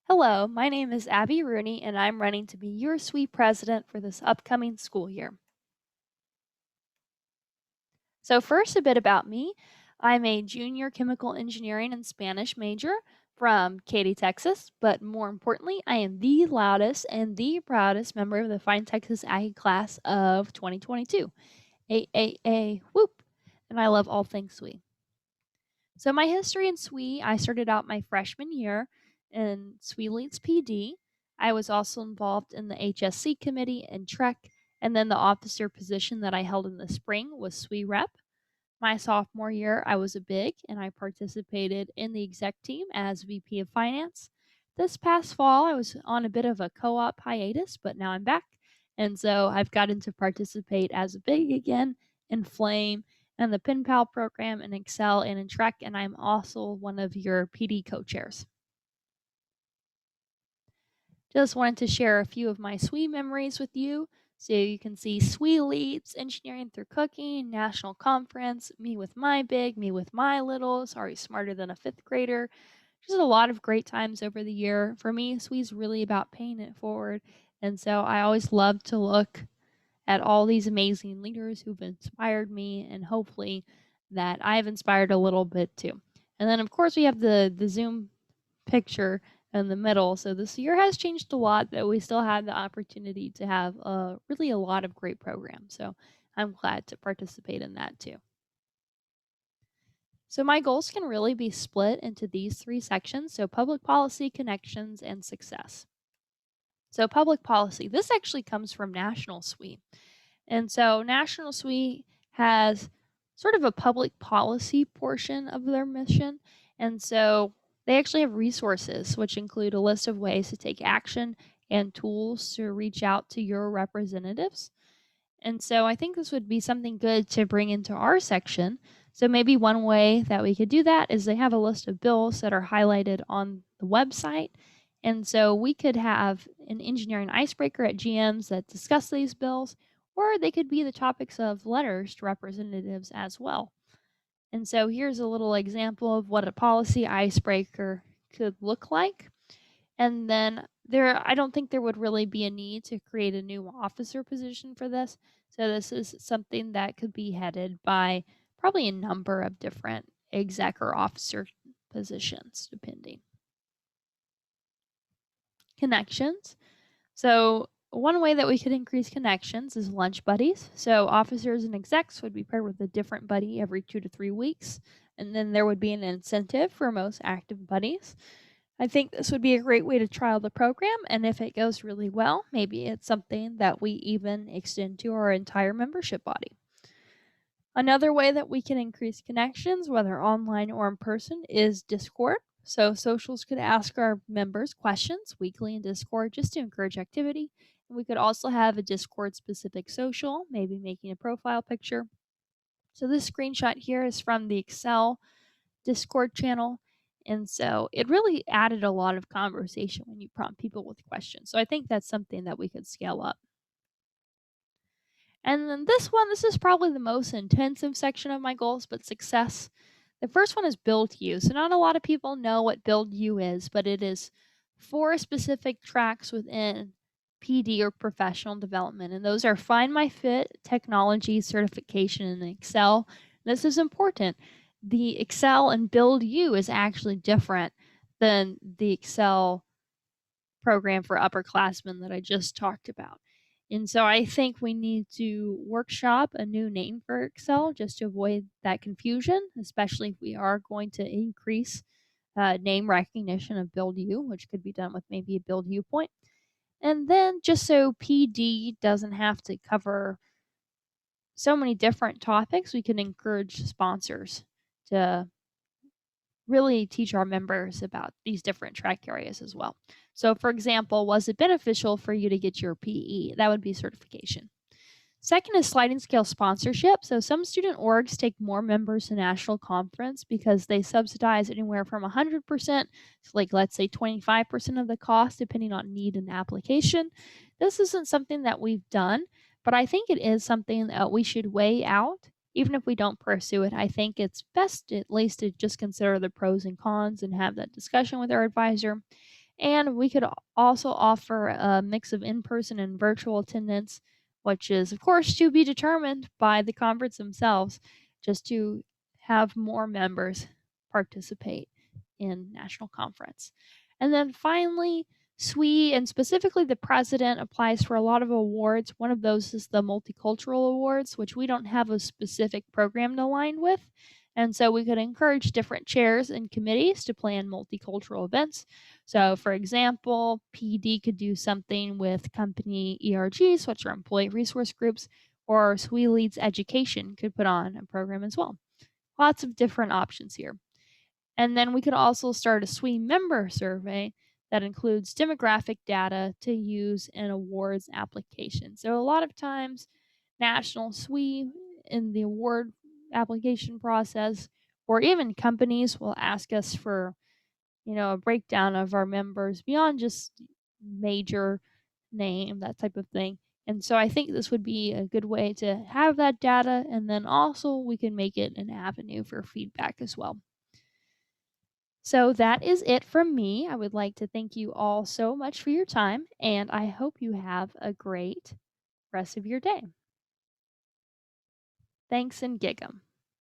Hello, my name is Abby Rooney, and I'm running to be your SWE president for this upcoming school year. So, first, a bit about me. I'm a junior chemical engineering and Spanish major from Katy, Texas, but more importantly, I am the loudest and the proudest member of the Fine Texas Aggie class of 2022. Whoop! And I love all things SWE. So my history in SWE, I started out my freshman year in SWE Leads PD. I was also involved in the HSC committee and TREC, and then the officer position that I held in the spring was SWE rep. My sophomore year, I was a big and I participated in the exec team as VP of Finance. This past fall, I was on a bit of a co op hiatus, but now I'm back. And so I've gotten to participate as a big again in Flame and the Pen Pal program and Excel and in Trek. And I'm also one of your PD co chairs. Just wanted to share a few of my SWE memories with you. So you can see SWE leads, engineering through cooking, national conference, me with my big, me with my little, sorry, smarter than a fifth grader. Just a lot of great times over the year. For me, SWE's really about paying it forward. And so I always love to look at all these amazing leaders who've inspired me and hopefully that I've inspired a little bit too. And then of course we have the Zoom picture in the middle. So this year has changed a lot, but we still have the opportunity to have really a lot of great programs. So I'm glad to participate in that too. So my goals can really be split into these three sections. So public policy, connections, and success. So public policy, this actually comes from National SWE. And so National SWE has sort of a public policy portion of their mission. And so they actually have resources, which include a list of ways to take action and tools to reach out to your representatives. And so I think this would be something good to bring into our section. So maybe one way that we could do that is they have a list of bills that are highlighted on the website. And so we could have an engineering icebreaker at GMs that discuss these bills, or they could be the topics of letters to representatives as well. And so here's a little example of what a policy icebreaker could look like. And then I don't think there would really be a need to create a new officer position for this. So this is something that could be headed by probably a number of different exec or officer positions, depending. Connections. So one way that we could increase connections is lunch buddies. So officers and execs would be paired with a different buddy every 2 to 3 weeks, and then there would be an incentive for most active buddies. I think this would be a great way to trial the program, and if it goes really well, maybe it's something that we even extend to our entire membership body. Another way that we can increase connections, whether online or in person, is Discord. So, socials could ask our members questions weekly in Discord just to encourage activity. And we could also have a Discord specific social, maybe making a profile picture. So, this screenshot here is from the Excel Discord channel. And so it really added a lot of conversation when you prompt people with questions. So I think that's something that we could scale up. And then this is probably the most intensive section of my goals, but success. The first one is build you. So not a lot of people know what build you is, but it is 4 specific tracks within PD or professional development. And those are Find My Fit, Technology, Certification, and Excel. This is important. The Excel and Build You is actually different than the Excel program for upperclassmen that I just talked about. And so I think we need to workshop a new name for Excel just to avoid that confusion, especially if we are going to increase name recognition of Build You, which could be done with maybe a Build You point. And then just so PD doesn't have to cover so many different topics, we can encourage sponsors to really teach our members about these different track areas as well. So, for example, was it beneficial for you to get your PE? That would be certification. Second is sliding scale sponsorship. So, some student orgs take more members to national conference because they subsidize anywhere from 100% to, like, let's say 25% of the cost, depending on need and application. This isn't something that we've done, but I think it is something that we should weigh out. Even if we don't pursue it, I think it's best at least to just consider the pros and cons and have that discussion with our advisor. And we could also offer a mix of in person and virtual attendance, which is, of course, to be determined by the conference themselves, just to have more members participate in national conference. And then finally, SWE and specifically the president applies for a lot of awards. One of those is the Multicultural Awards, which we don't have a specific program to align with. And so we could encourage different chairs and committees to plan multicultural events. So, for example, PD could do something with company ERGs, which are employee resource groups, or SWE Leads Education could put on a program as well. Lots of different options here. And then we could also start a SWE member survey that includes demographic data to use in awards application. So a lot of times, national SWE in the award application process, or even companies will ask us for, a breakdown of our members beyond just major name, that type of thing. And so I think this would be a good way to have that data, and then also we can make it an avenue for feedback as well. So that is it from me. I would like to thank you all so much for your time, and I hope you have a great rest of your day. Thanks and gig 'em.